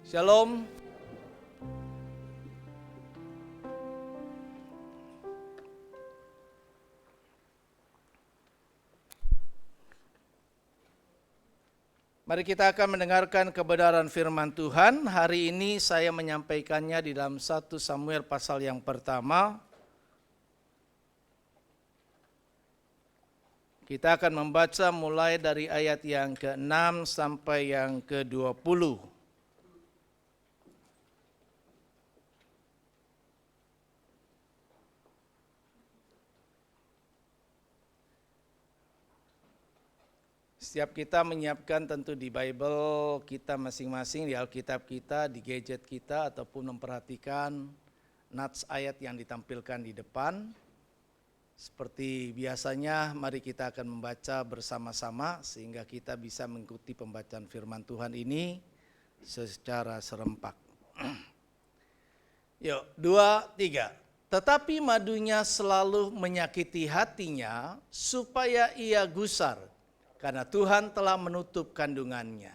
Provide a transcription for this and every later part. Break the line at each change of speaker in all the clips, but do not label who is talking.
Shalom. Mari kita akan mendengarkan kebenaran firman Tuhan. Hari ini saya menyampaikannya di dalam 1 Samuel pasal yang pertama. Kita akan membaca mulai dari ayat yang ke-6 sampai yang ke-20. Setiap kita menyiapkan tentu di Bible kita masing-masing, di Alkitab kita, di gadget kita, ataupun memperhatikan nats ayat yang ditampilkan di depan. Seperti biasanya, mari kita akan membaca bersama-sama sehingga kita bisa mengikuti pembacaan firman Tuhan ini secara serempak. Yuk, 2, 3. Tetapi madunya selalu menyakiti hatinya supaya ia gusar, karena Tuhan telah menutup kandungannya.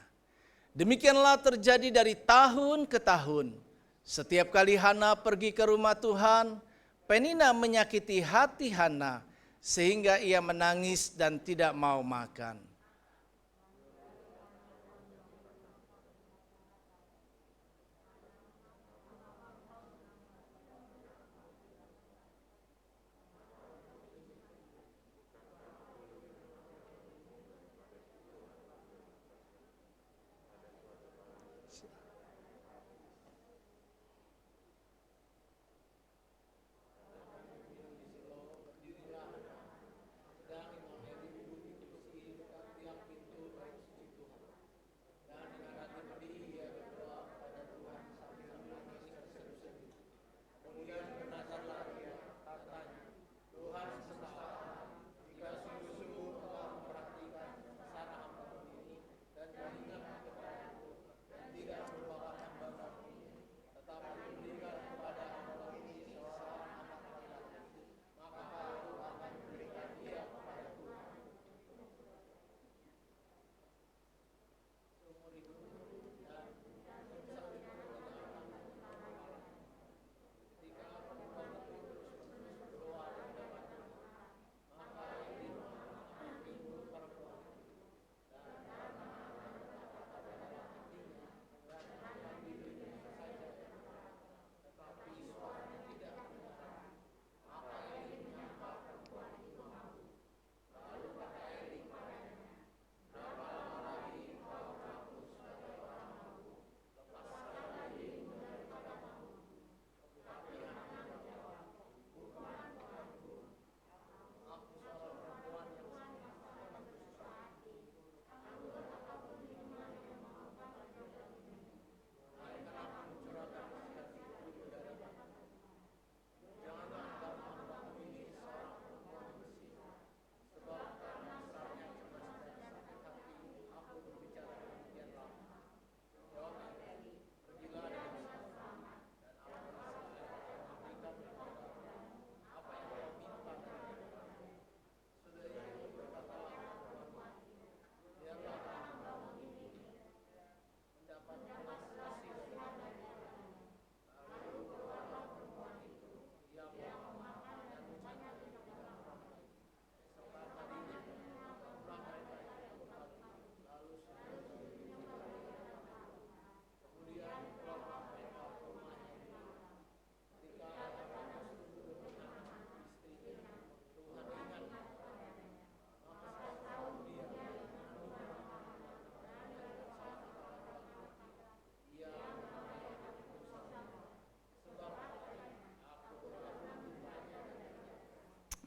Demikianlah terjadi dari tahun ke tahun. Setiap kali Hana pergi ke rumah Tuhan, Penina menyakiti hati Hana sehingga ia menangis dan tidak mau makan.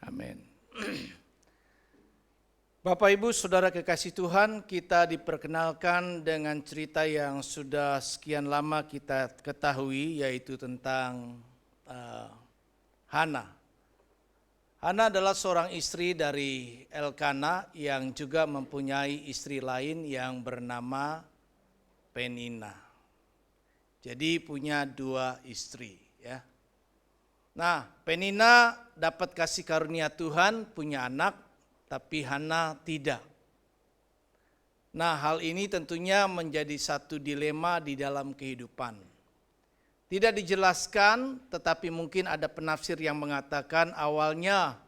Amin. Bapak Ibu Saudara kekasih Tuhan, kita diperkenalkan dengan cerita yang sudah sekian lama kita ketahui, yaitu tentang Hana. Hana adalah seorang istri dari Elkana yang juga mempunyai istri lain yang bernama Penina. Jadi punya 2 istri, ya. Nah, Penina dapat kasih karunia Tuhan, punya anak, tapi Hana tidak. Nah, hal ini tentunya menjadi satu dilema di dalam kehidupan. Tidak dijelaskan, tetapi mungkin ada penafsir yang mengatakan awalnya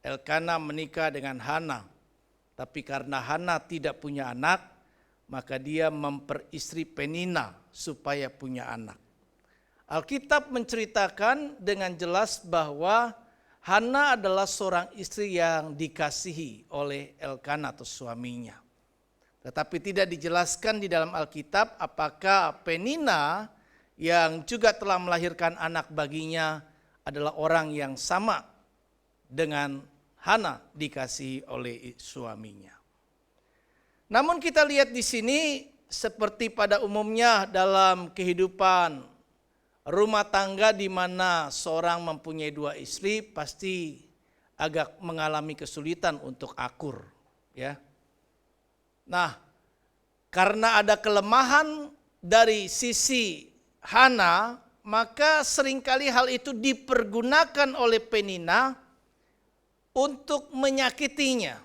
Elkana menikah dengan Hana. Tapi karena Hana tidak punya anak, maka dia memperistri Penina supaya punya anak. Alkitab menceritakan dengan jelas bahwa Hana adalah seorang istri yang dikasihi oleh Elkana atau suaminya. Tetapi tidak dijelaskan di dalam Alkitab apakah Penina yang juga telah melahirkan anak baginya adalah orang yang sama dengan Hana dikasihi oleh suaminya. Namun kita lihat di sini seperti pada umumnya dalam kehidupan rumah tangga di mana seorang mempunyai dua istri pasti agak mengalami kesulitan untuk akur, ya. Nah, karena ada kelemahan dari sisi Hana, maka seringkali hal itu dipergunakan oleh Penina untuk menyakitinya.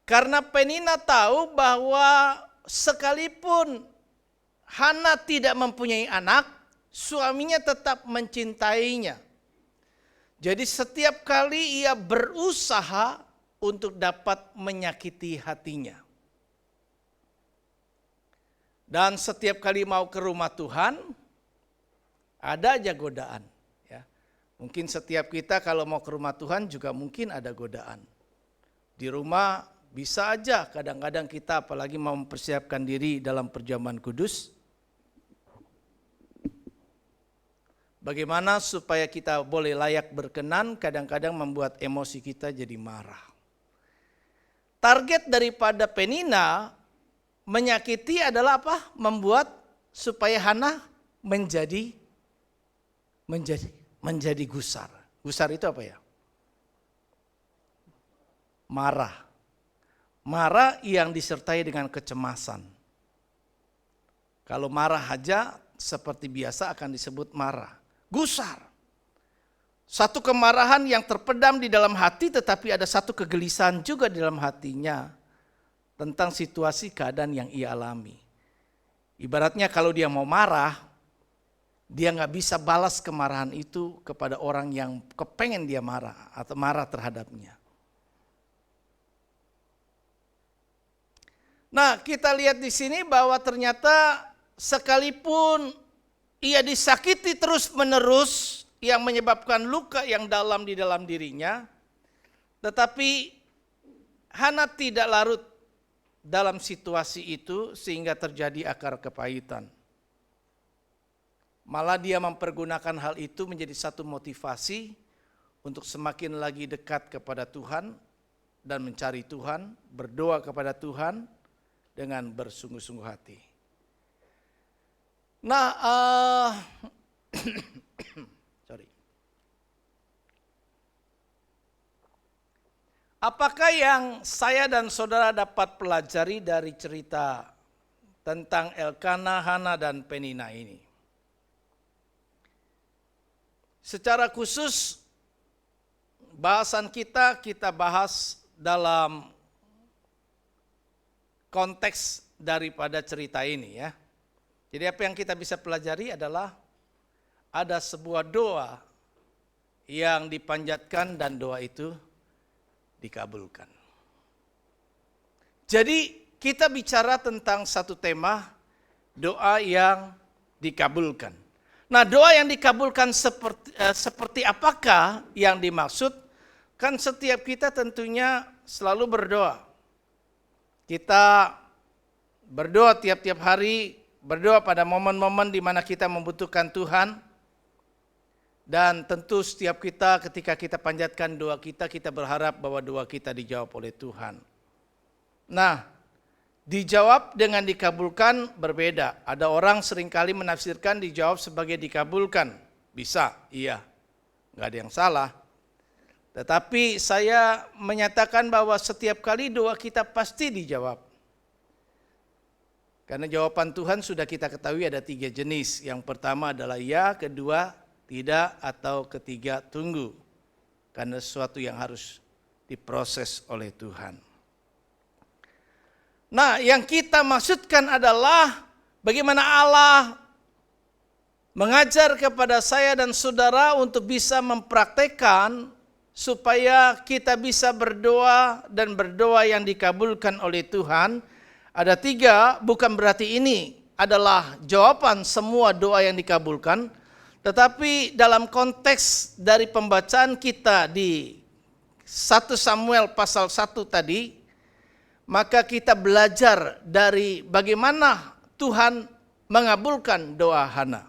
Karena Penina tahu bahwa sekalipun Hana tidak mempunyai anak, suaminya tetap mencintainya. Jadi setiap kali ia berusaha untuk dapat menyakiti hatinya. Dan setiap kali mau ke rumah Tuhan, ada aja godaan. Ya. Mungkin setiap kita kalau mau ke rumah Tuhan juga mungkin ada godaan. Di rumah bisa aja kadang-kadang kita apalagi mau mempersiapkan diri dalam perjamuan kudus. Bagaimana supaya kita boleh layak berkenan, kadang-kadang membuat emosi kita jadi marah. Target daripada Penina menyakiti adalah apa? Membuat supaya Hana menjadi gusar. Gusar itu apa ya? Marah. Marah yang disertai dengan kecemasan. Kalau marah aja seperti biasa akan disebut marah. Gusar. Satu kemarahan yang terpendam di dalam hati tetapi ada satu kegelisahan juga di dalam hatinya tentang situasi keadaan yang ia alami. Ibaratnya kalau dia mau marah, dia nggak bisa balas kemarahan itu kepada orang yang kepengen dia marah atau marah terhadapnya. Nah, kita lihat di sini bahwa ternyata sekalipun ia disakiti terus-menerus yang menyebabkan luka yang dalam di dalam dirinya, tetapi Hana tidak larut dalam situasi itu sehingga terjadi akar kepahitan. Malah dia mempergunakan hal itu menjadi satu motivasi untuk semakin lagi dekat kepada Tuhan dan mencari Tuhan, berdoa kepada Tuhan dengan bersungguh-sungguh hati. Nah, apakah yang saya dan saudara dapat pelajari dari cerita tentang Elkana, Hana, dan Penina ini? Secara khusus bahasan kita bahas dalam konteks daripada cerita ini ya. Jadi apa yang kita bisa pelajari adalah ada sebuah doa yang dipanjatkan dan doa itu dikabulkan. Jadi kita bicara tentang satu tema doa yang dikabulkan. Nah, doa yang dikabulkan seperti apakah yang dimaksud? Kan setiap kita tentunya selalu berdoa. Kita berdoa tiap-tiap hari, berdoa pada momen-momen di mana kita membutuhkan Tuhan. Dan tentu setiap kita ketika kita panjatkan doa kita berharap bahwa doa kita dijawab oleh Tuhan. Nah, dijawab dengan dikabulkan berbeda. Ada orang seringkali menafsirkan dijawab sebagai dikabulkan. Bisa, iya. Nggak ada yang salah. Tetapi saya menyatakan bahwa setiap kali doa kita pasti dijawab. Karena jawaban Tuhan sudah kita ketahui ada 3 jenis. Yang pertama adalah ya, kedua tidak, atau ketiga tunggu. Karena sesuatu yang harus diproses oleh Tuhan. Nah, yang kita maksudkan adalah bagaimana Allah mengajar kepada saya dan saudara untuk bisa mempraktekkan supaya kita bisa berdoa dan berdoa yang dikabulkan oleh Tuhan. Ada 3, bukan berarti ini adalah jawaban semua doa yang dikabulkan, tetapi dalam konteks dari pembacaan kita di 1 Samuel pasal 1 tadi, maka kita belajar dari bagaimana Tuhan mengabulkan doa Hana.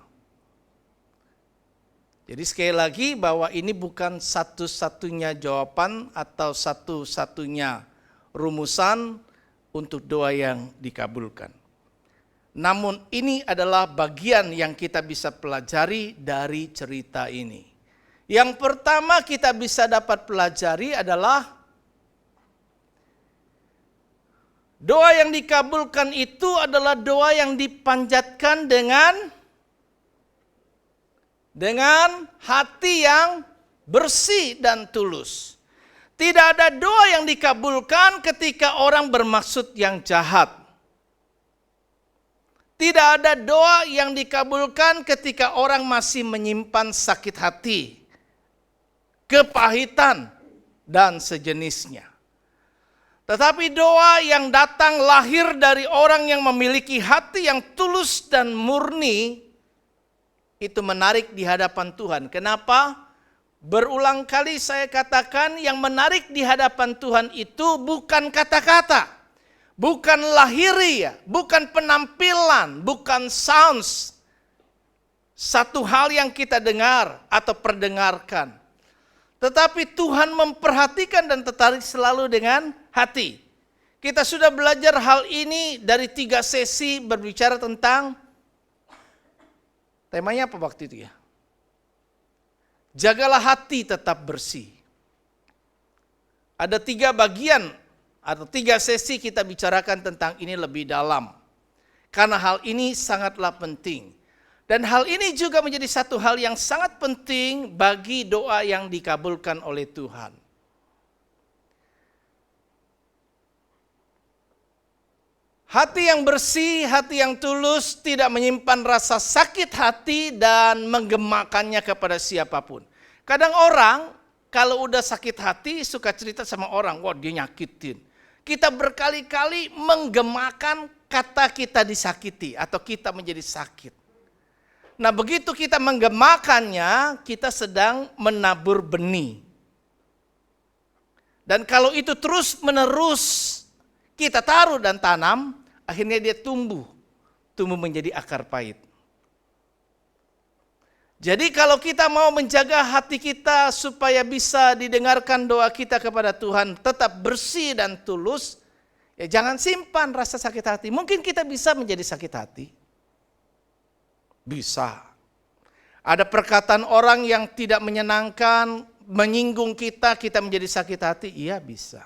Jadi sekali lagi bahwa ini bukan satu-satunya jawaban atau satu-satunya rumusan untuk doa yang dikabulkan. Namun ini adalah bagian yang kita bisa pelajari dari cerita ini. Yang pertama kita bisa dapat pelajari adalah doa yang dikabulkan itu adalah doa yang dipanjatkan dengan hati yang bersih dan tulus. Tidak ada doa yang dikabulkan ketika orang bermaksud yang jahat. Tidak ada doa yang dikabulkan ketika orang masih menyimpan sakit hati, kepahitan, dan sejenisnya. Tetapi doa yang datang lahir dari orang yang memiliki hati yang tulus dan murni, itu menarik di hadapan Tuhan. Kenapa? Berulang kali saya katakan yang menarik di hadapan Tuhan itu bukan kata-kata, bukan lahiriah, bukan penampilan, bukan sounds. Satu hal yang kita dengar atau perdengarkan. Tetapi Tuhan memperhatikan dan tertarik selalu dengan hati. Kita sudah belajar hal ini dari 3 sesi berbicara tentang, temanya apa waktu itu ya? Jagalah hati tetap bersih. Ada 3 bagian atau 3 sesi kita bicarakan tentang ini lebih dalam. Karena hal ini sangatlah penting. Dan hal ini juga menjadi satu hal yang sangat penting bagi doa yang dikabulkan oleh Tuhan. Hati yang bersih, hati yang tulus, tidak menyimpan rasa sakit hati dan menggemakannya kepada siapapun. Kadang orang kalau udah sakit hati suka cerita sama orang, wah dia nyakitin. Kita berkali-kali menggemakan kata kita disakiti atau kita menjadi sakit. Nah begitu kita menggemakannya, kita sedang menabur benih. Dan kalau itu terus menerus kita taruh dan tanam, akhirnya dia tumbuh menjadi akar pahit. Jadi kalau kita mau menjaga hati kita supaya bisa didengarkan doa kita kepada Tuhan tetap bersih dan tulus, ya jangan simpan rasa sakit hati. Mungkin kita bisa menjadi sakit hati. Bisa. Ada perkataan orang yang tidak menyenangkan, menyinggung kita, kita menjadi sakit hati. Iya bisa.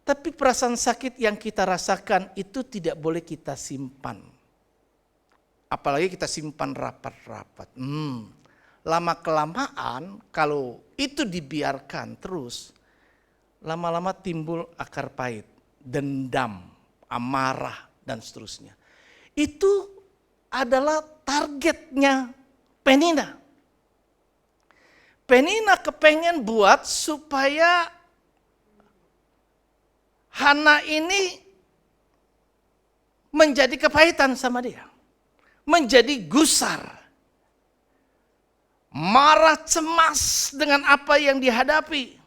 Tapi perasaan sakit yang kita rasakan itu tidak boleh kita simpan. Apalagi kita simpan rapat-rapat. Lama-kelamaan kalau itu dibiarkan terus, lama-lama timbul akar pahit, dendam, amarah, dan seterusnya. Itu adalah targetnya Penina. Penina kepengen buat supaya Hana ini menjadi kepahitan sama dia. Menjadi gusar. Marah cemas dengan apa yang dihadapi.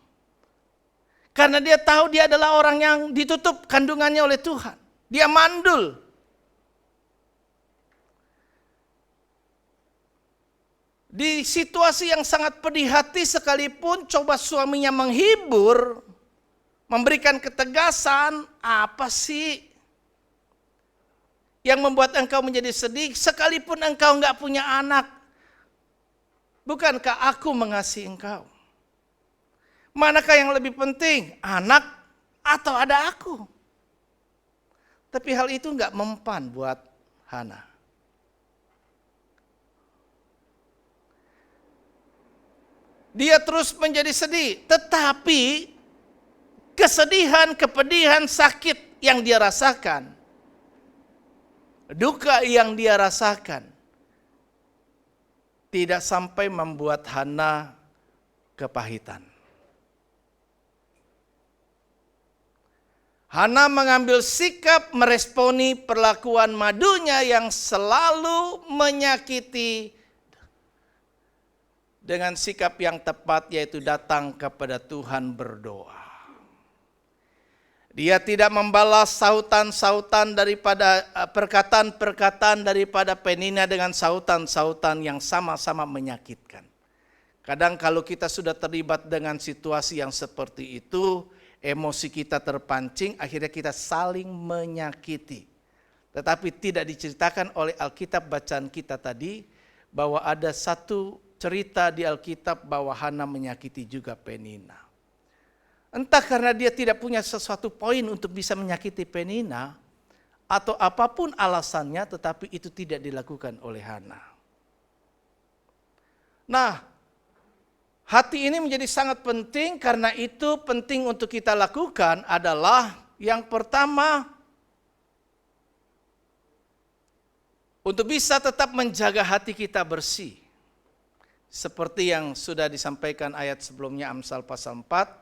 Karena dia tahu dia adalah orang yang ditutup kandungannya oleh Tuhan. Dia mandul. Di situasi yang sangat pedih hati sekalipun coba suaminya menghibur, memberikan ketegasan, apa sih yang membuat engkau menjadi sedih sekalipun engkau enggak punya anak? Bukankah aku mengasihi engkau? Manakah yang lebih penting, anak atau ada aku? Tapi hal itu enggak mempan buat Hana. Dia terus menjadi sedih, tetapi kesedihan, kepedihan, sakit yang dia rasakan, duka yang dia rasakan, tidak sampai membuat Hana kepahitan. Hana mengambil sikap meresponi perlakuan madunya yang selalu menyakiti dengan sikap yang tepat, yaitu datang kepada Tuhan berdoa. Dia tidak membalas sautan-sautan daripada perkataan-perkataan daripada Penina dengan sautan-sautan yang sama-sama menyakitkan. Kadang kalau kita sudah terlibat dengan situasi yang seperti itu, emosi kita terpancing, akhirnya kita saling menyakiti. Tetapi tidak diceritakan oleh Alkitab bacaan kita tadi, bahwa ada satu cerita di Alkitab bahwa Hana menyakiti juga Penina. Entah karena dia tidak punya sesuatu poin untuk bisa menyakiti Penina, atau apapun alasannya, tetapi itu tidak dilakukan oleh Hana. Nah, hati ini menjadi sangat penting, karena itu penting untuk kita lakukan adalah yang pertama, untuk bisa tetap menjaga hati kita bersih. Seperti yang sudah disampaikan ayat sebelumnya, Amsal pasal 4,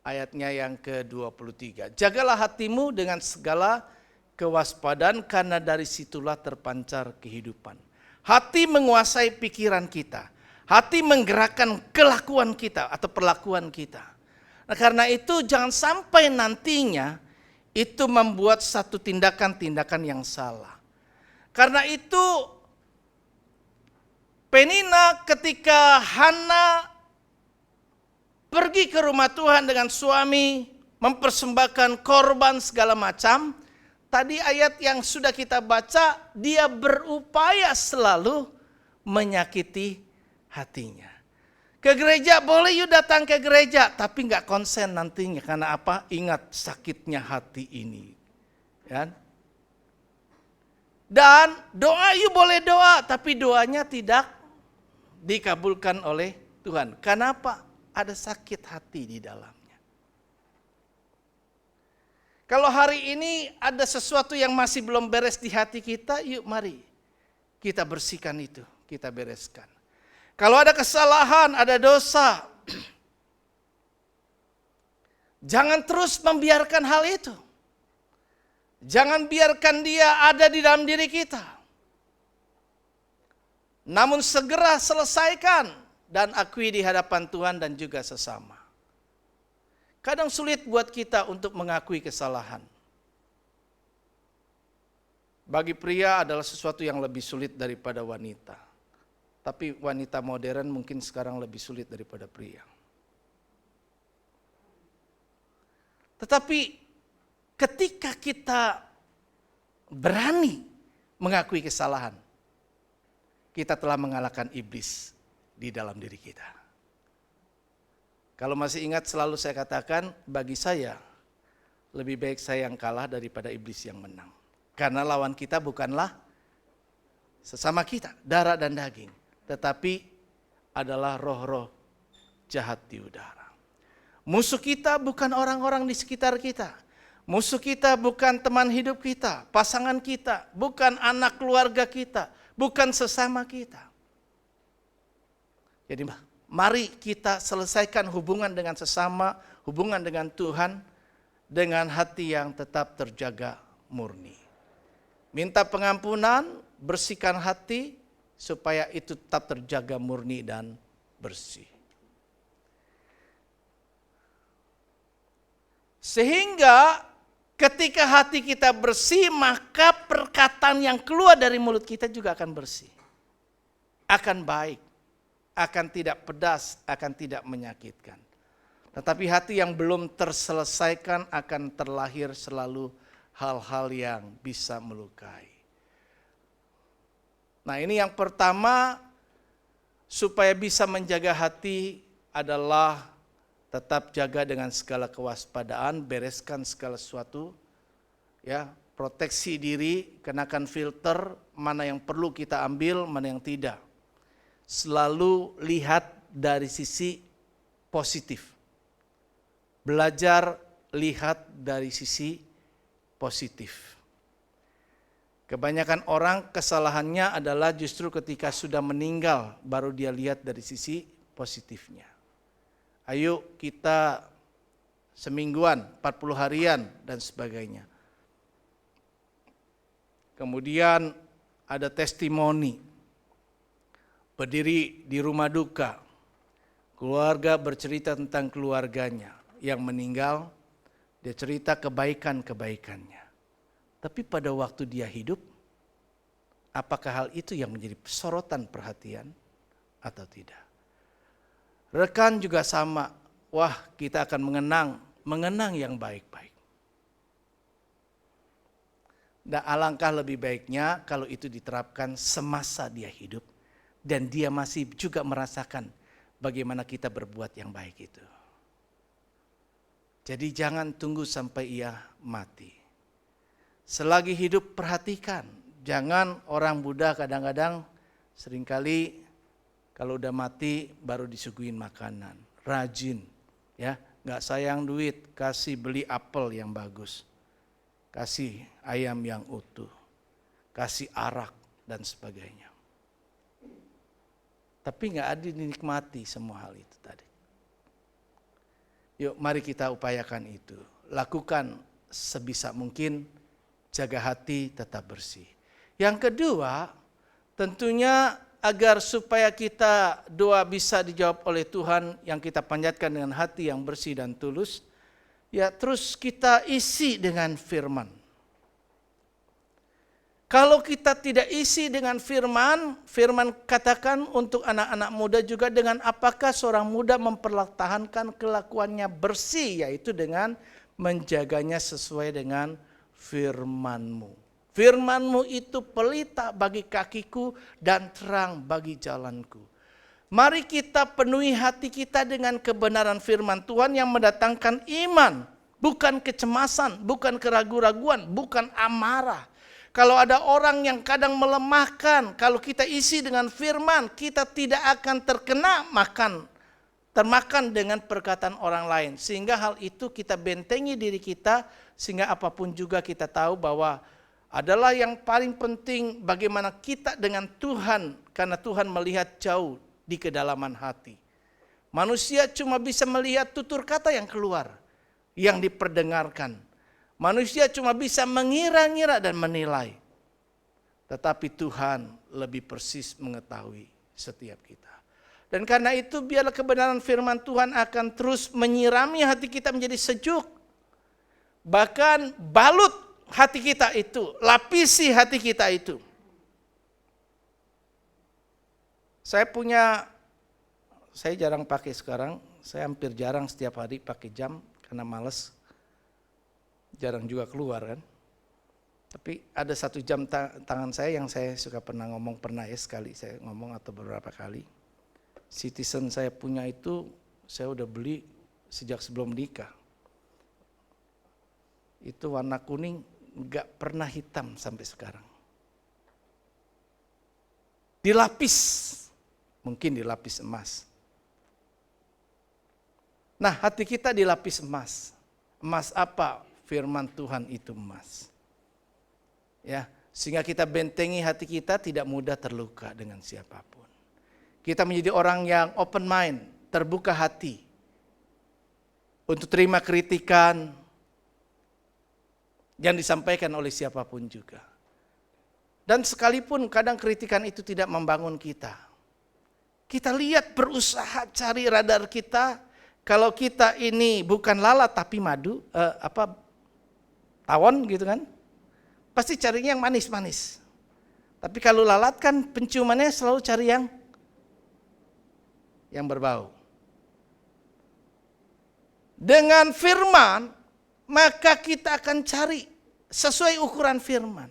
ayatnya yang ke-23. Jagalah hatimu dengan segala kewaspadaan, karena dari situlah terpancar kehidupan. Hati menguasai pikiran kita. Hati menggerakkan kelakuan kita atau perlakuan kita. Nah, karena itu jangan sampai nantinya itu membuat satu tindakan-tindakan yang salah. Karena itu Penina ketika Hana pergi ke rumah Tuhan dengan suami, mempersembahkan korban segala macam, tadi ayat yang sudah kita baca, dia berupaya selalu menyakiti hatinya. Ke gereja boleh yuk datang ke gereja, tapi nggak konsen nantinya. Karena apa? Ingat sakitnya hati ini. Kan? Dan doa yuk boleh doa, tapi doanya tidak dikabulkan oleh Tuhan. Kenapa? Ada sakit hati di dalamnya. Kalau hari ini ada sesuatu yang masih belum beres di hati kita, yuk mari kita bersihkan itu, kita bereskan. Kalau ada kesalahan, ada dosa, jangan terus membiarkan hal itu. Jangan biarkan dia ada di dalam diri kita. Namun segera selesaikan dan akui di hadapan Tuhan dan juga sesama. Kadang sulit buat kita untuk mengakui kesalahan. Bagi pria adalah sesuatu yang lebih sulit daripada wanita. Tapi wanita modern mungkin sekarang lebih sulit daripada pria. Tetapi ketika kita berani mengakui kesalahan, kita telah mengalahkan iblis di dalam diri kita. Kalau masih ingat, selalu saya katakan, bagi saya lebih baik saya yang kalah daripada iblis yang menang. Karena lawan kita bukanlah sesama kita, darah dan daging, tetapi adalah roh-roh jahat di udara. Musuh kita bukan orang-orang di sekitar kita. Musuh kita bukan teman hidup kita, pasangan kita, bukan anak keluarga kita, bukan sesama kita. Jadi mari kita selesaikan hubungan dengan sesama, hubungan dengan Tuhan, dengan hati yang tetap terjaga murni. Minta pengampunan, bersihkan hati, supaya itu tetap terjaga murni dan bersih. Sehingga ketika hati kita bersih, maka perkataan yang keluar dari mulut kita juga akan bersih. Akan baik, akan tidak pedas, akan tidak menyakitkan. Tetapi hati yang belum terselesaikan akan terlahir selalu hal-hal yang bisa melukai. Nah, ini yang pertama, supaya bisa menjaga hati adalah tetap jaga dengan segala kewaspadaan, bereskan segala sesuatu, ya, proteksi diri, kenakan filter, mana yang perlu kita ambil, mana yang tidak. Selalu lihat dari sisi positif. Belajar lihat dari sisi positif. Kebanyakan orang kesalahannya adalah justru ketika sudah meninggal baru dia lihat dari sisi positifnya. Ayo kita semingguan, 40 harian dan sebagainya. Kemudian ada testimoni, berdiri di rumah duka, keluarga bercerita tentang keluarganya yang meninggal, dia cerita kebaikan-kebaikannya. Tapi pada waktu dia hidup, apakah hal itu yang menjadi sorotan perhatian atau tidak? Rekan juga sama, wah kita akan mengenang yang baik-baik. Dan alangkah lebih baiknya kalau itu diterapkan semasa dia hidup dan dia masih juga merasakan bagaimana kita berbuat yang baik itu. Jadi jangan tunggu sampai ia mati. Selagi hidup perhatikan, jangan orang Buddha kadang-kadang seringkali kalau udah mati baru disuguhin makanan. Rajin, ya, nggak sayang duit, kasih beli apel yang bagus, kasih ayam yang utuh, kasih arak dan sebagainya. Tapi nggak ada dinikmati semua hal itu tadi. Yuk mari kita upayakan itu. Lakukan sebisa mungkin, jaga hati tetap bersih. Yang kedua, tentunya agar supaya kita doa bisa dijawab oleh Tuhan yang kita panjatkan dengan hati yang bersih dan tulus, ya terus kita isi dengan firman. Kalau kita tidak isi dengan firman, firman katakan untuk anak-anak muda juga dengan apakah seorang muda mempertahankan kelakuannya bersih, yaitu dengan menjaganya sesuai dengan firman-Mu. Firman-Mu itu pelita bagi kakiku dan terang bagi jalanku. Mari kita penuhi hati kita dengan kebenaran firman Tuhan yang mendatangkan iman, bukan kecemasan, bukan keraguan-raguan, bukan amarah. Kalau ada orang yang kadang melemahkan, kalau kita isi dengan firman, kita tidak akan termakan dengan perkataan orang lain. Sehingga hal itu kita bentengi diri kita, sehingga apapun juga kita tahu bahwa adalah yang paling penting bagaimana kita dengan Tuhan, karena Tuhan melihat jauh di kedalaman hati. Manusia cuma bisa melihat tutur kata yang keluar, yang diperdengarkan. Manusia cuma bisa mengira-ngira dan menilai. Tetapi Tuhan lebih persis mengetahui setiap kita. Dan karena itu biarlah kebenaran firman Tuhan akan terus menyirami hati kita menjadi sejuk. Bahkan balut hati kita itu, lapisi hati kita itu. Saya jarang pakai sekarang, saya hampir jarang setiap hari pakai jam karena malas. Jarang juga keluar kan. Tapi ada satu jam tangan saya yang saya suka sekali saya ngomong atau beberapa kali. Citizen saya punya itu saya udah beli sejak sebelum nikah. Itu warna kuning, nggak pernah hitam sampai sekarang. Dilapis, mungkin dilapis emas. Nah, hati kita dilapis emas. Emas apa? Firman Tuhan itu emas. Ya, sehingga kita bentengi hati kita tidak mudah terluka dengan siapapun. Kita menjadi orang yang open mind, terbuka hati untuk terima kritikan yang disampaikan oleh siapapun juga. Dan sekalipun kadang kritikan itu tidak membangun kita. Kita lihat berusaha cari radar kita, kalau kita ini bukan lalat tapi tawon gitu kan, pasti carinya yang manis-manis. Tapi kalau lalat kan penciumannya selalu cari yang berbau. Dengan firman, maka kita akan cari sesuai ukuran firman.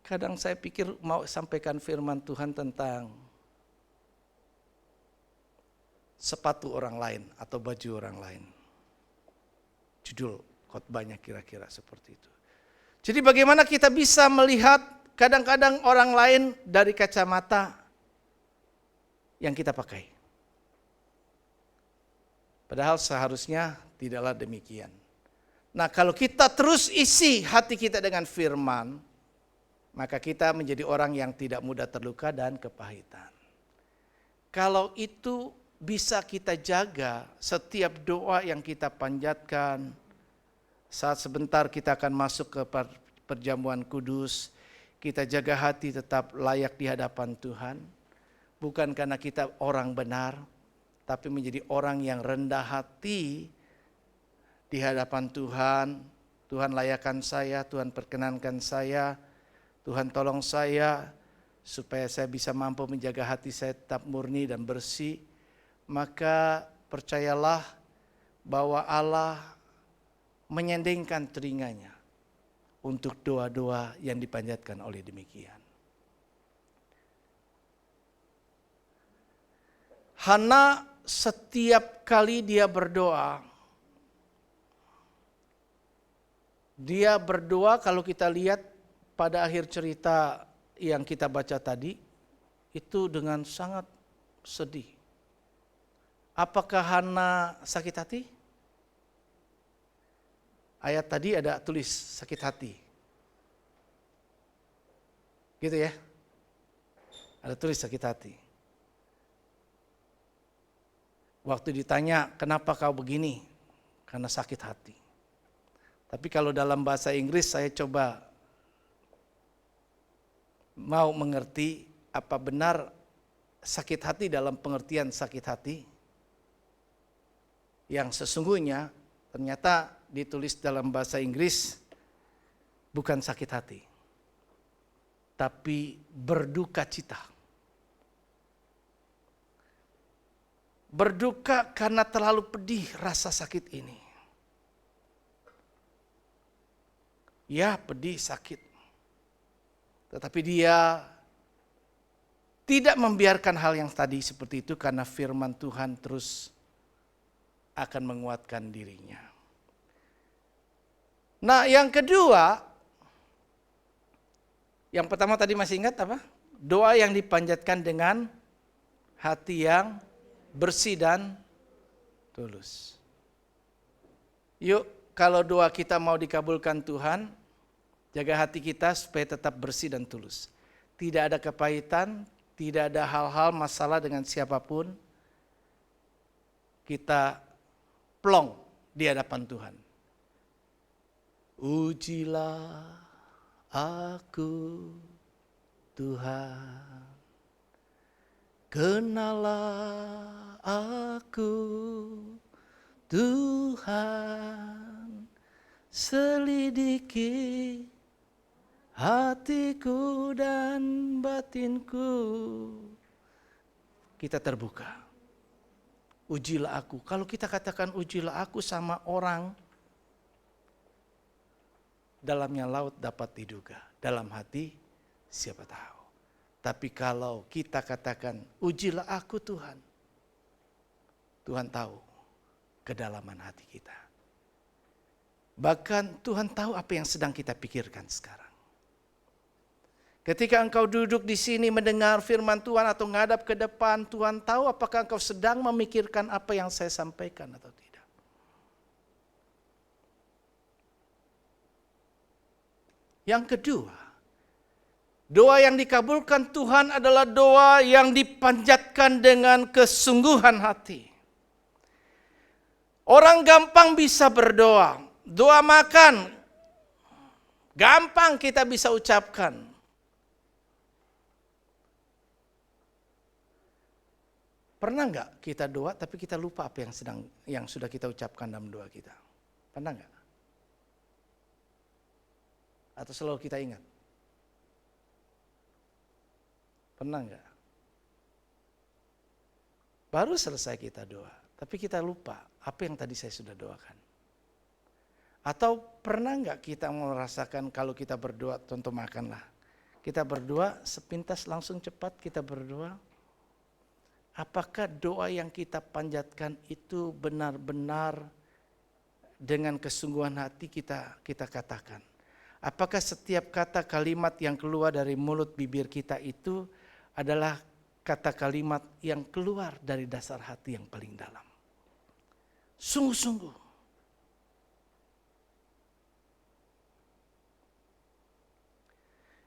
Kadang saya pikir mau sampaikan firman Tuhan tentang sepatu orang lain atau baju orang lain. Judul khotbahnya kira-kira seperti itu. Jadi bagaimana kita bisa melihat kadang-kadang orang lain dari kacamata yang kita pakai. Padahal seharusnya tidaklah demikian. Nah, kalau kita terus isi hati kita dengan firman, maka kita menjadi orang yang tidak mudah terluka dan kepahitan. Kalau itu bisa kita jaga, setiap doa yang kita panjatkan, saat sebentar kita akan masuk ke perjamuan kudus, kita jaga hati tetap layak di hadapan Tuhan. Bukan karena kita orang benar, tapi menjadi orang yang rendah hati di hadapan Tuhan. Tuhan layakkan saya, Tuhan perkenankan saya, Tuhan tolong saya supaya saya bisa mampu menjaga hati saya tetap murni dan bersih. Maka percayalah bahwa Allah menyendingkan telinganya untuk doa-doa yang dipanjatkan oleh demikian. Hana setiap kali dia berdoa kalau kita lihat pada akhir cerita yang kita baca tadi, itu dengan sangat sedih. Apakah Hana sakit hati? Ayat tadi ada tulis sakit hati. Gitu ya. Ada tulis sakit hati. Waktu ditanya, kenapa kau begini? Karena sakit hati. Tapi kalau dalam bahasa Inggris saya coba mau mengerti apa benar sakit hati dalam pengertian sakit hati. Yang sesungguhnya ternyata ditulis dalam bahasa Inggris bukan sakit hati, tapi berduka cita. Berduka karena terlalu pedih rasa sakit ini. Ya, pedih, sakit. Tetapi dia tidak membiarkan hal yang tadi seperti itu karena firman Tuhan terus akan menguatkan dirinya. Nah, yang kedua, yang pertama tadi masih ingat apa? Doa yang dipanjatkan dengan hati yang bersih dan tulus. Yuk, kalau doa kita mau dikabulkan Tuhan, jaga hati kita supaya tetap bersih dan tulus. Tidak ada kepahitan, tidak ada hal-hal masalah dengan siapapun. Kita plong di hadapan Tuhan. Ujilah aku Tuhan, kenalah aku Tuhan, selidiki hatiku dan batinku. Kita terbuka. Ujilah aku. Kalau kita katakan ujilah aku sama orang, dalamnya laut dapat diduga. Dalam hati siapa tahu. Tapi kalau kita katakan ujilah aku Tuhan, Tuhan tahu kedalaman hati kita. Bahkan Tuhan tahu apa yang sedang kita pikirkan sekarang. Ketika engkau duduk di sini mendengar firman Tuhan atau ngadap ke depan, Tuhan tahu apakah engkau sedang memikirkan apa yang saya sampaikan atau tidak. Yang kedua, doa yang dikabulkan Tuhan adalah doa yang dipanjatkan dengan kesungguhan hati. Orang gampang bisa berdoa, doa makan, gampang kita bisa ucapkan. Pernah enggak kita doa tapi kita lupa apa yang sudah kita ucapkan dalam doa kita? Pernah enggak? Atau selalu kita ingat? Pernah enggak? Baru selesai kita doa, tapi kita lupa apa yang tadi saya sudah doakan. Atau pernah enggak kita merasakan kalau kita berdoa, contoh makanlah. Kita berdoa sepintas langsung cepat kita berdoa. Apakah doa yang kita panjatkan itu benar-benar dengan kesungguhan hati kita katakan? Apakah setiap kata kalimat yang keluar dari mulut bibir kita itu adalah kata kalimat yang keluar dari dasar hati yang paling dalam? sungguh-sungguh.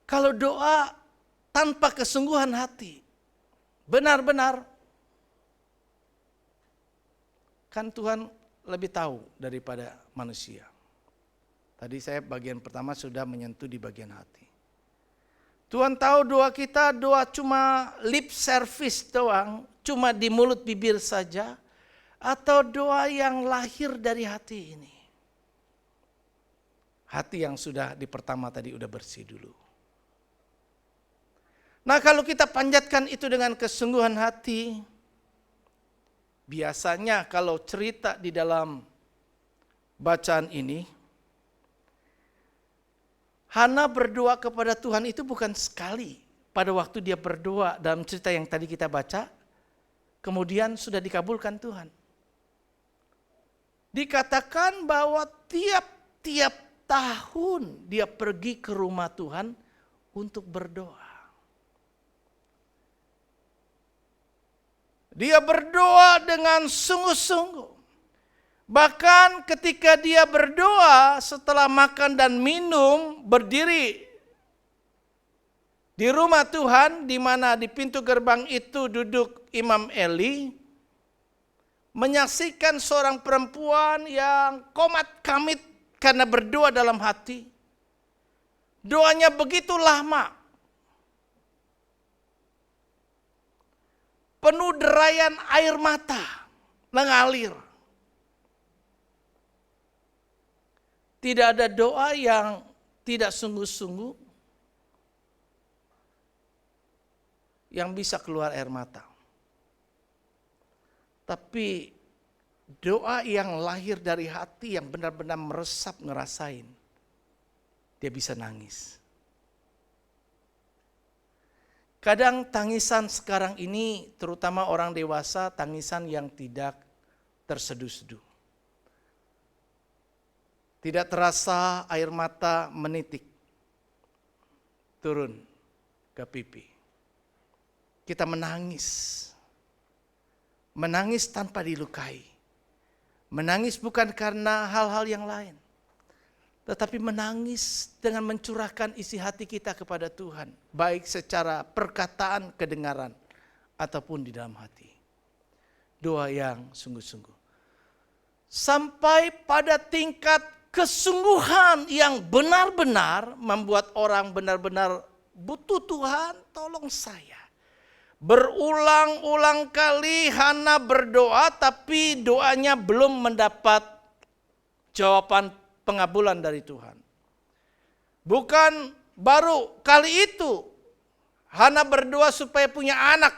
Kalau doa tanpa kesungguhan hati, benar-benar, kan Tuhan lebih tahu daripada manusia. Tadi saya bagian pertama sudah menyentuh di bagian hati. Tuhan tahu doa kita, doa cuma lip service doang, cuma di mulut bibir saja, atau doa yang lahir dari hati ini. Hati yang sudah di pertama tadi udah bersih dulu. Nah, kalau kita panjatkan itu dengan kesungguhan hati, biasanya kalau cerita di dalam bacaan ini, Hana berdoa kepada Tuhan itu bukan sekali. Pada waktu dia berdoa dalam cerita yang tadi kita baca, kemudian sudah dikabulkan Tuhan. Dikatakan bahwa tiap tahun dia pergi ke rumah Tuhan untuk berdoa. Dia berdoa dengan sungguh-sungguh. Bahkan ketika dia berdoa setelah makan dan minum, berdiri di rumah Tuhan, di mana di pintu gerbang itu duduk Imam Eli, menyaksikan seorang perempuan yang komat kamit karena berdoa dalam hati. Doanya begitu lama, penuh derayan air mata mengalir. Tidak ada doa yang tidak sungguh-sungguh yang bisa keluar air mata. Tapi doa yang lahir dari hati yang benar-benar meresap ngerasain, dia bisa nangis. Kadang tangisan sekarang ini, terutama orang dewasa, tangisan yang tidak terseduh-seduh. Tidak terasa air mata menitik, turun ke pipi. Kita menangis. Menangis tanpa dilukai. Menangis bukan karena hal-hal yang lain. Tetapi menangis dengan mencurahkan isi hati kita kepada Tuhan. Baik secara perkataan, kedengaran, ataupun di dalam hati. Doa yang sungguh-sungguh. Sampai pada tingkat kesungguhan yang benar-benar membuat orang benar-benar butuh Tuhan, tolong saya. Berulang-ulang kali Hana berdoa tapi doanya belum mendapat jawaban pengabulan dari Tuhan. Bukan baru kali itu Hana berdoa supaya punya anak.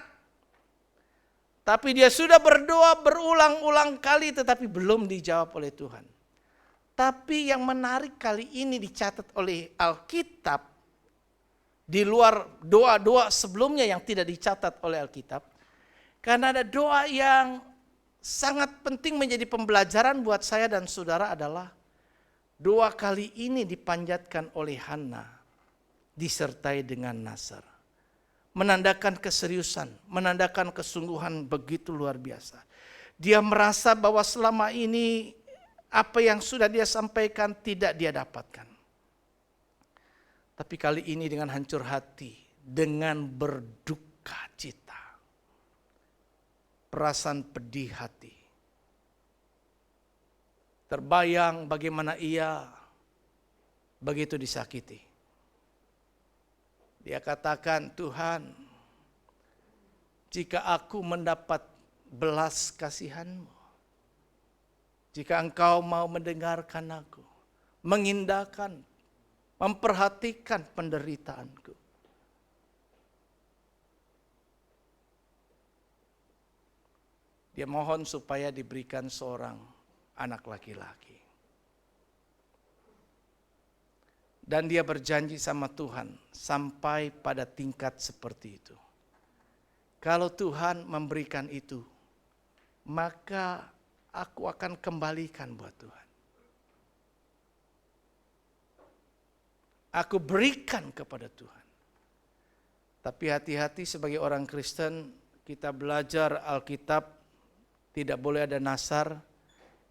Tapi dia sudah berdoa berulang-ulang kali tetapi belum dijawab oleh Tuhan. Tapi yang menarik kali ini dicatat oleh Alkitab, di luar doa-doa sebelumnya yang tidak dicatat oleh Alkitab, karena ada doa yang sangat penting menjadi pembelajaran buat saya dan saudara adalah doa kali ini dipanjatkan oleh Hana disertai dengan Nasar. Menandakan keseriusan, menandakan kesungguhan begitu luar biasa. Dia merasa bahwa selama ini apa yang sudah dia sampaikan tidak dia dapatkan. Tapi kali ini dengan hancur hati, dengan berduka cita, perasaan pedih hati. Terbayang bagaimana ia begitu disakiti. Dia katakan, Tuhan, jika aku mendapat belas kasihan-Mu, jika Engkau mau mendengarkan aku, mengindahkan, memperhatikan penderitaanku. Dia mohon supaya diberikan seorang anak laki-laki. Dan dia berjanji sama Tuhan sampai pada tingkat seperti itu. Kalau Tuhan memberikan itu, maka aku akan kembalikan buat Tuhan. Aku berikan kepada Tuhan. Tapi hati-hati sebagai orang Kristen, kita belajar Alkitab, tidak boleh ada nasar,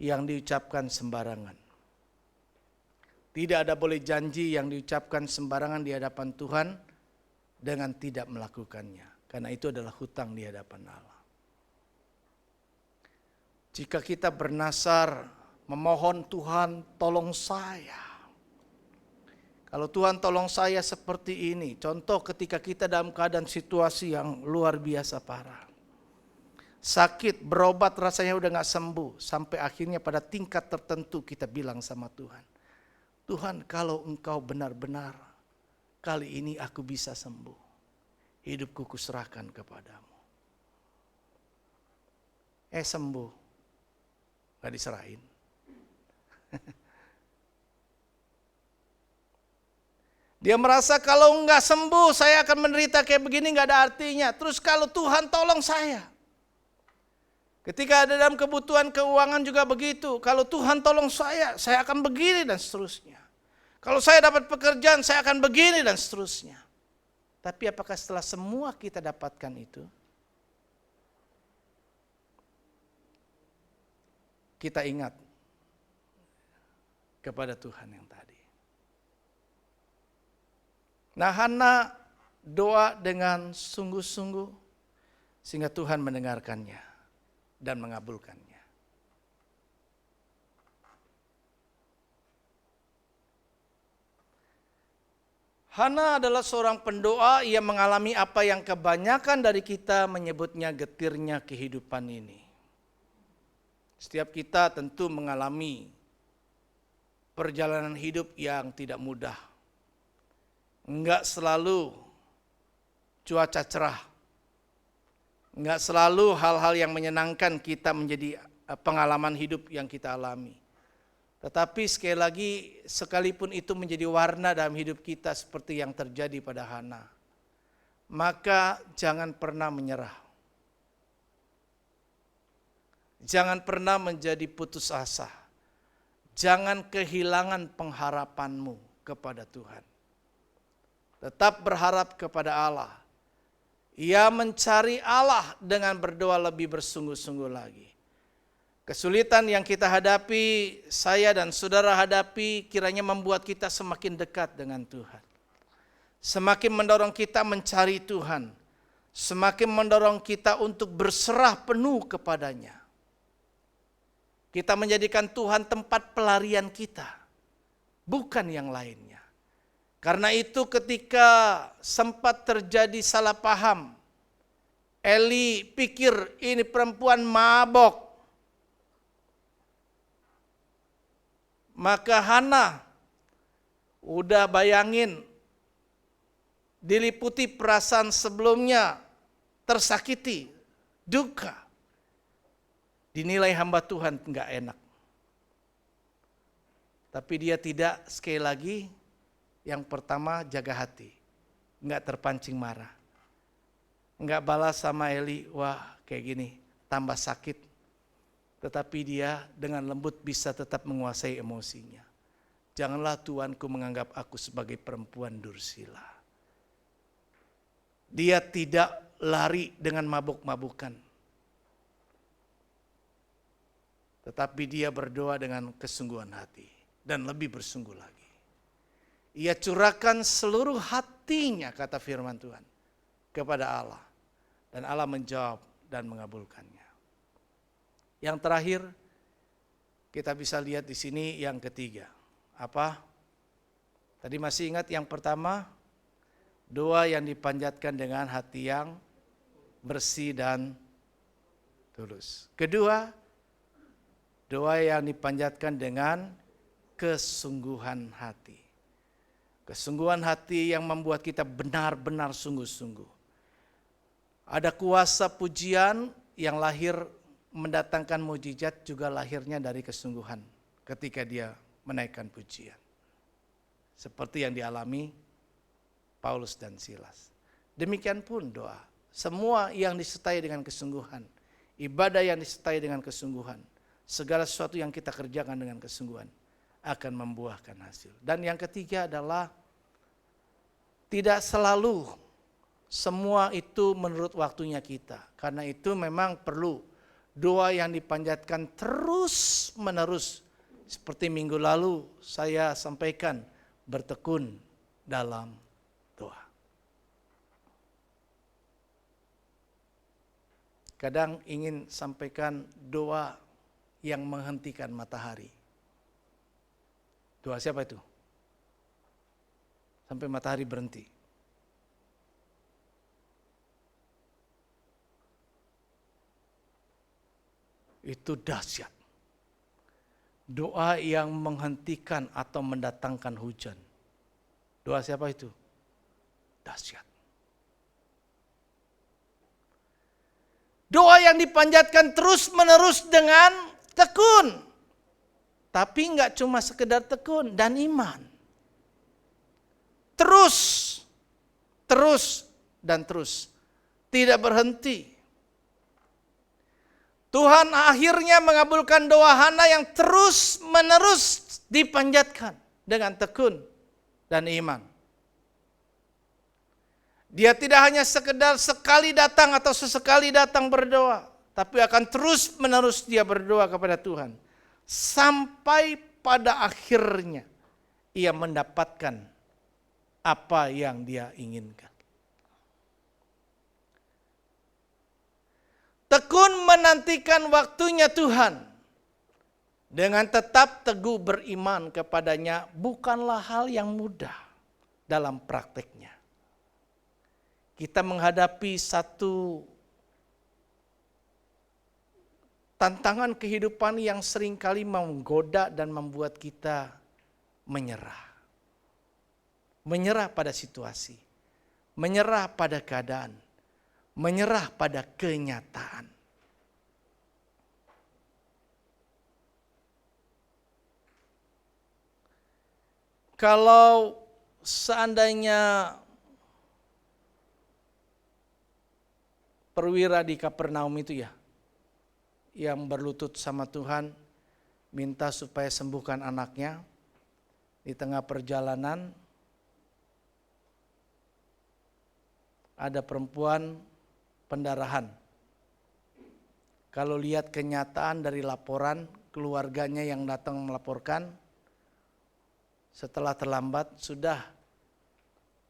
yang diucapkan sembarangan. Tidak ada boleh janji yang diucapkan sembarangan di hadapan Tuhan dengan tidak melakukannya. Karena itu adalah hutang di hadapan Allah. Jika kita bernasar memohon Tuhan tolong saya. Kalau Tuhan tolong saya seperti ini. Contoh ketika kita dalam keadaan situasi yang luar biasa parah. Sakit, berobat rasanya udah gak sembuh. Sampai akhirnya pada tingkat tertentu kita bilang sama Tuhan. Tuhan, kalau Engkau benar-benar kali ini aku bisa sembuh. Hidupku kuserahkan kepadamu. Sembuh. Gak diserahin. Dia merasa kalau enggak sembuh saya akan menderita kayak begini, gak ada artinya. Terus kalau Tuhan tolong saya. Ketika ada dalam kebutuhan keuangan juga begitu. Kalau Tuhan tolong saya akan begini dan seterusnya. Kalau saya dapat pekerjaan, saya akan begini dan seterusnya. Tapi apakah setelah semua kita dapatkan itu, kita ingat kepada Tuhan yang tadi. Nah, Hana doa dengan sungguh-sungguh sehingga Tuhan mendengarkannya dan mengabulkannya. Hana adalah seorang pendoa yang mengalami apa yang kebanyakan dari kita menyebutnya getirnya kehidupan ini. Setiap kita tentu mengalami perjalanan hidup yang tidak mudah. Enggak selalu cuaca cerah. Enggak selalu hal-hal yang menyenangkan kita menjadi pengalaman hidup yang kita alami. Tetapi sekali lagi, sekalipun itu menjadi warna dalam hidup kita seperti yang terjadi pada Hana, maka jangan pernah menyerah. Jangan pernah menjadi putus asa. Jangan kehilangan pengharapanmu kepada Tuhan. Tetap berharap kepada Allah. Ia mencari Allah dengan berdoa lebih bersungguh-sungguh lagi. Kesulitan yang kita hadapi, saya dan saudara hadapi, kiranya membuat kita semakin dekat dengan Tuhan. Semakin mendorong kita mencari Tuhan. Semakin mendorong kita untuk berserah penuh kepadanya. Kita menjadikan Tuhan tempat pelarian kita, bukan yang lainnya. Karena itu ketika sempat terjadi salah paham, Eli pikir ini perempuan mabok. Maka Hana udah bayangin diliputi perasaan sebelumnya tersakiti, duka. Dinilai hamba Tuhan enggak enak. Tapi dia tidak, sekali lagi, yang pertama jaga hati. Enggak terpancing marah. Enggak balas sama Eli, wah kayak gini, tambah sakit. Tetapi dia dengan lembut bisa tetap menguasai emosinya. Janganlah Tuanku menganggap aku sebagai perempuan dursila. Dia tidak lari dengan mabuk-mabukan. Tetapi dia berdoa dengan kesungguhan hati. Dan lebih bersungguh lagi. Ia curahkan seluruh hatinya, kata firman Tuhan, kepada Allah. Dan Allah menjawab dan mengabulkannya. Yang terakhir, kita bisa lihat di sini yang ketiga. Apa? Tadi masih ingat yang pertama? Doa yang dipanjatkan dengan hati yang bersih dan tulus. Kedua, doa yang dipanjatkan dengan kesungguhan hati. Kesungguhan hati yang membuat kita benar-benar sungguh-sungguh. Ada kuasa pujian yang lahir mendatangkan mujizat juga lahirnya dari kesungguhan ketika dia menaikkan pujian. Seperti yang dialami Paulus dan Silas. Demikian pun doa. Semua yang disertai dengan kesungguhan. Ibadah yang disertai dengan kesungguhan. Segala sesuatu yang kita kerjakan dengan kesungguhan akan membuahkan hasil. Dan yang ketiga adalah tidak selalu semua itu menurut waktunya kita. Karena itu memang perlu doa yang dipanjatkan terus menerus. Seperti minggu lalu saya sampaikan, bertekun dalam doa. Kadang ingin sampaikan doa yang menghentikan matahari. Doa siapa itu? Sampai matahari berhenti. Itu dahsyat. Doa yang menghentikan atau mendatangkan hujan. Doa siapa itu? Dahsyat. Doa yang dipanjatkan terus menerus dengan tekun. Tapi enggak cuma sekedar tekun dan iman. Terus, dan terus. Tidak berhenti. Tuhan akhirnya mengabulkan doa Hana yang terus menerus dipanjatkan dengan tekun dan iman. Dia tidak hanya sekedar sekali datang atau sesekali datang berdoa, tapi akan terus menerus dia berdoa kepada Tuhan. Sampai pada akhirnya ia mendapatkan apa yang dia inginkan. Tekun menantikan waktunya Tuhan dengan tetap teguh beriman kepadanya bukanlah hal yang mudah dalam prakteknya. Kita menghadapi satu tantangan kehidupan yang seringkali menggoda dan membuat kita menyerah. Menyerah pada situasi, menyerah pada keadaan, menyerah pada kenyataan. Kalau seandainya perwira di Kapernaum itu ya, yang berlutut sama Tuhan, minta supaya sembuhkan anaknya, di tengah perjalanan ada perempuan pendarahan. Kalau lihat kenyataan dari laporan keluarganya yang datang melaporkan, setelah terlambat sudah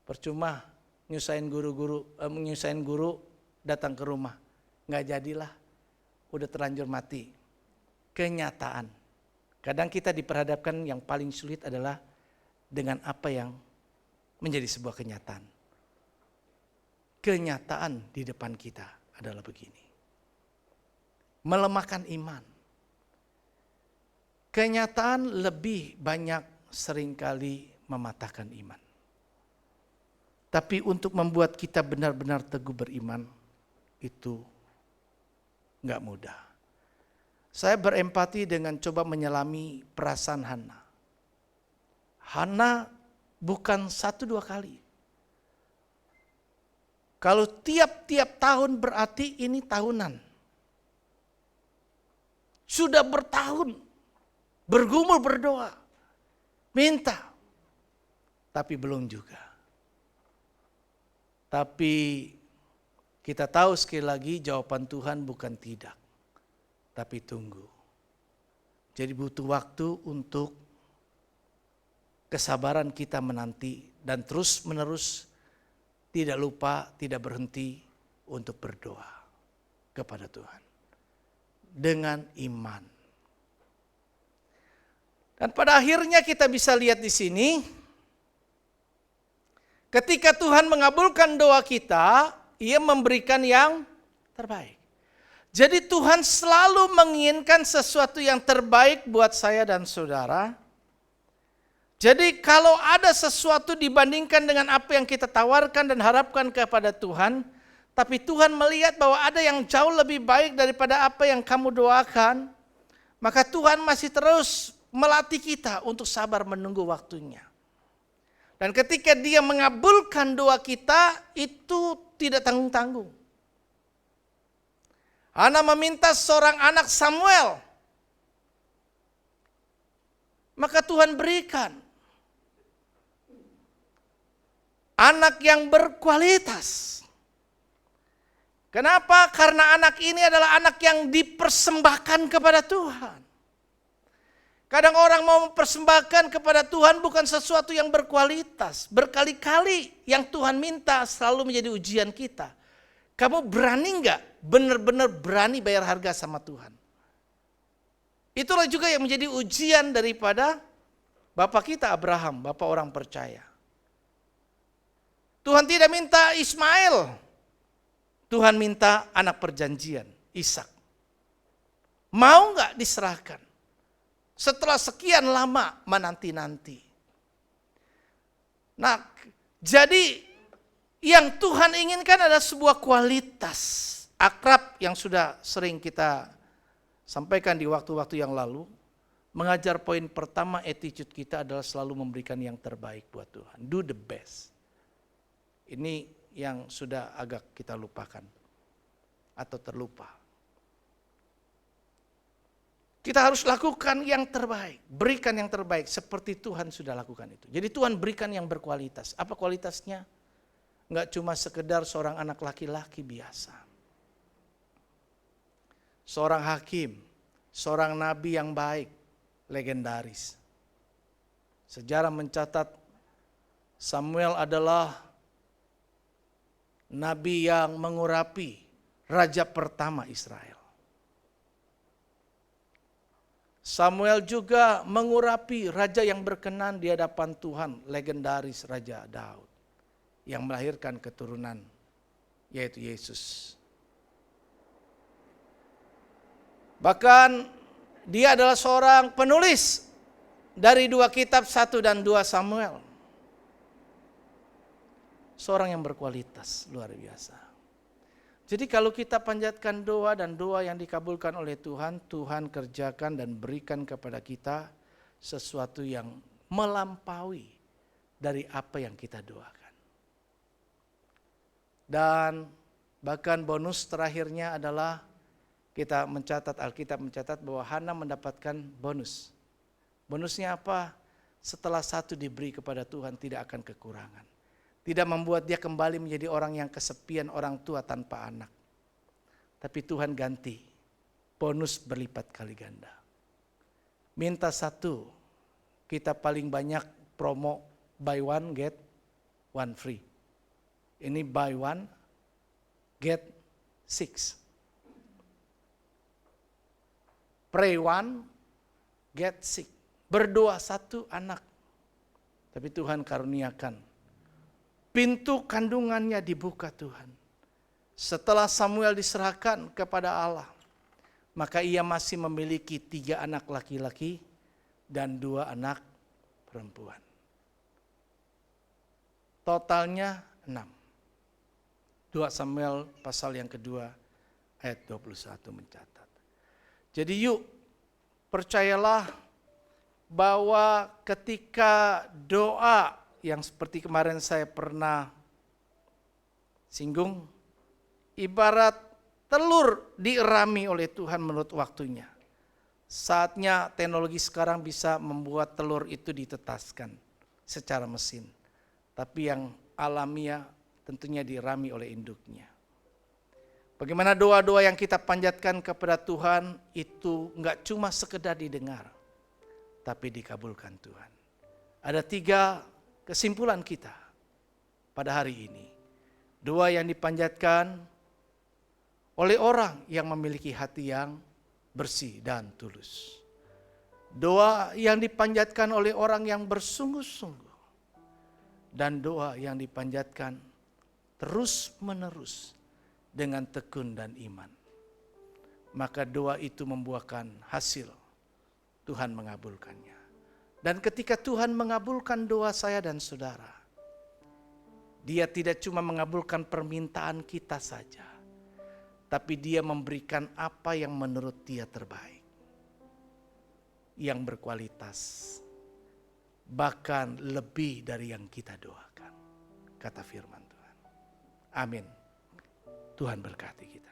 percuma nyusahin guru datang ke rumah, nggak jadilah, udah terlanjur mati. Kenyataan. Kadang kita diperhadapkan yang paling sulit adalah dengan apa yang menjadi sebuah kenyataan. Kenyataan di depan kita adalah begini. Melemahkan iman. Kenyataan lebih banyak seringkali mematahkan iman. Tapi untuk membuat kita benar-benar teguh beriman, itu enggak mudah. Saya berempati dengan coba menyelami perasaan Hana. Hana bukan 1-2 kali. Kalau tiap-tiap tahun berarti ini tahunan. Sudah bertahun bergumul berdoa, minta, tapi belum juga. Tapi kita tahu sekali lagi jawaban Tuhan bukan tidak, tapi tunggu. Jadi butuh waktu untuk kesabaran kita menanti dan terus menerus tidak lupa, tidak berhenti untuk berdoa kepada Tuhan dengan iman. Dan pada akhirnya kita bisa lihat di sini, ketika Tuhan mengabulkan doa kita, Ia memberikan yang terbaik. Jadi Tuhan selalu menginginkan sesuatu yang terbaik buat saya dan saudara. Jadi kalau ada sesuatu dibandingkan dengan apa yang kita tawarkan dan harapkan kepada Tuhan, tapi Tuhan melihat bahwa ada yang jauh lebih baik daripada apa yang kamu doakan, maka Tuhan masih terus melatih kita untuk sabar menunggu waktunya. Dan ketika Dia mengabulkan doa kita, itu tidak tanggung-tanggung. Hana meminta seorang anak Samuel, maka Tuhan berikan anak yang berkualitas. Kenapa? Karena anak ini adalah anak yang dipersembahkan kepada Tuhan. Kadang orang mau mempersembahkan kepada Tuhan bukan sesuatu yang berkualitas. Berkali-kali yang Tuhan minta selalu menjadi ujian kita. Kamu berani nggak benar-benar berani bayar harga sama Tuhan? Itulah juga yang menjadi ujian daripada Bapak kita Abraham, Bapak orang percaya. Tuhan tidak minta Ismail. Tuhan minta anak perjanjian, Ishak. Mau nggak diserahkan? Setelah sekian lama menanti-nanti. Nah, jadi yang Tuhan inginkan adalah sebuah kualitas akrab yang sudah sering kita sampaikan di waktu-waktu yang lalu. Mengajar poin pertama, attitude kita adalah selalu memberikan yang terbaik buat Tuhan. Do the best. Ini yang sudah agak kita lupakan atau terlupa. Kita harus lakukan yang terbaik, berikan yang terbaik seperti Tuhan sudah lakukan itu. Jadi Tuhan berikan yang berkualitas. Apa kualitasnya? Enggak cuma sekedar seorang anak laki-laki biasa. Seorang hakim, seorang nabi yang baik, legendaris. Sejarah mencatat Samuel adalah nabi yang mengurapi raja pertama Israel. Samuel juga mengurapi raja yang berkenan di hadapan Tuhan, legendaris Raja Daud, yang melahirkan keturunan, yaitu Yesus. Bahkan dia adalah seorang penulis dari 2 kitab, 1 dan 2 Samuel. Seorang yang berkualitas, luar biasa. Jadi kalau kita panjatkan doa dan doa yang dikabulkan oleh Tuhan, Tuhan kerjakan dan berikan kepada kita sesuatu yang melampaui dari apa yang kita doakan. Dan bahkan bonus terakhirnya adalah kita mencatat, Alkitab mencatat bahwa Hana mendapatkan bonus. Bonusnya apa? Setelah 1 diberi kepada Tuhan tidak akan kekurangan. Tidak membuat dia kembali menjadi orang yang kesepian, orang tua tanpa anak. Tapi Tuhan ganti, bonus berlipat kali ganda. Minta 1, kita paling banyak promo buy 1 get 1 free. Ini buy 1 get 6. Pray 1 get 6. Berdoa 1 anak. Tapi Tuhan karuniakan. Pintu kandungannya dibuka Tuhan. Setelah Samuel diserahkan kepada Allah, maka ia masih memiliki 3 anak laki-laki dan 2 anak perempuan. Totalnya 6. 2 Samuel pasal yang kedua ayat 21 mencatat. Jadi yuk percayalah bahwa ketika doa yang seperti kemarin saya pernah singgung, ibarat telur dierami oleh Tuhan menurut waktunya. Saatnya teknologi sekarang bisa membuat telur itu ditetaskan secara mesin. Tapi yang alamiah tentunya dirami oleh induknya. Bagaimana doa-doa yang kita panjatkan kepada Tuhan itu enggak cuma sekedar didengar, tapi dikabulkan Tuhan. Ada 3 kesimpulan kita pada hari ini. Doa yang dipanjatkan oleh orang yang memiliki hati yang bersih dan tulus. Doa yang dipanjatkan oleh orang yang bersungguh-sungguh. Dan doa yang dipanjatkan terus-menerus dengan tekun dan iman. Maka doa itu membuahkan hasil. Tuhan mengabulkannya. Dan ketika Tuhan mengabulkan doa saya dan saudara, Dia tidak cuma mengabulkan permintaan kita saja, tapi Dia memberikan apa yang menurut Dia terbaik, yang berkualitas, bahkan lebih dari yang kita doakan, kata firman Tuhan. Amin. Tuhan berkati kita.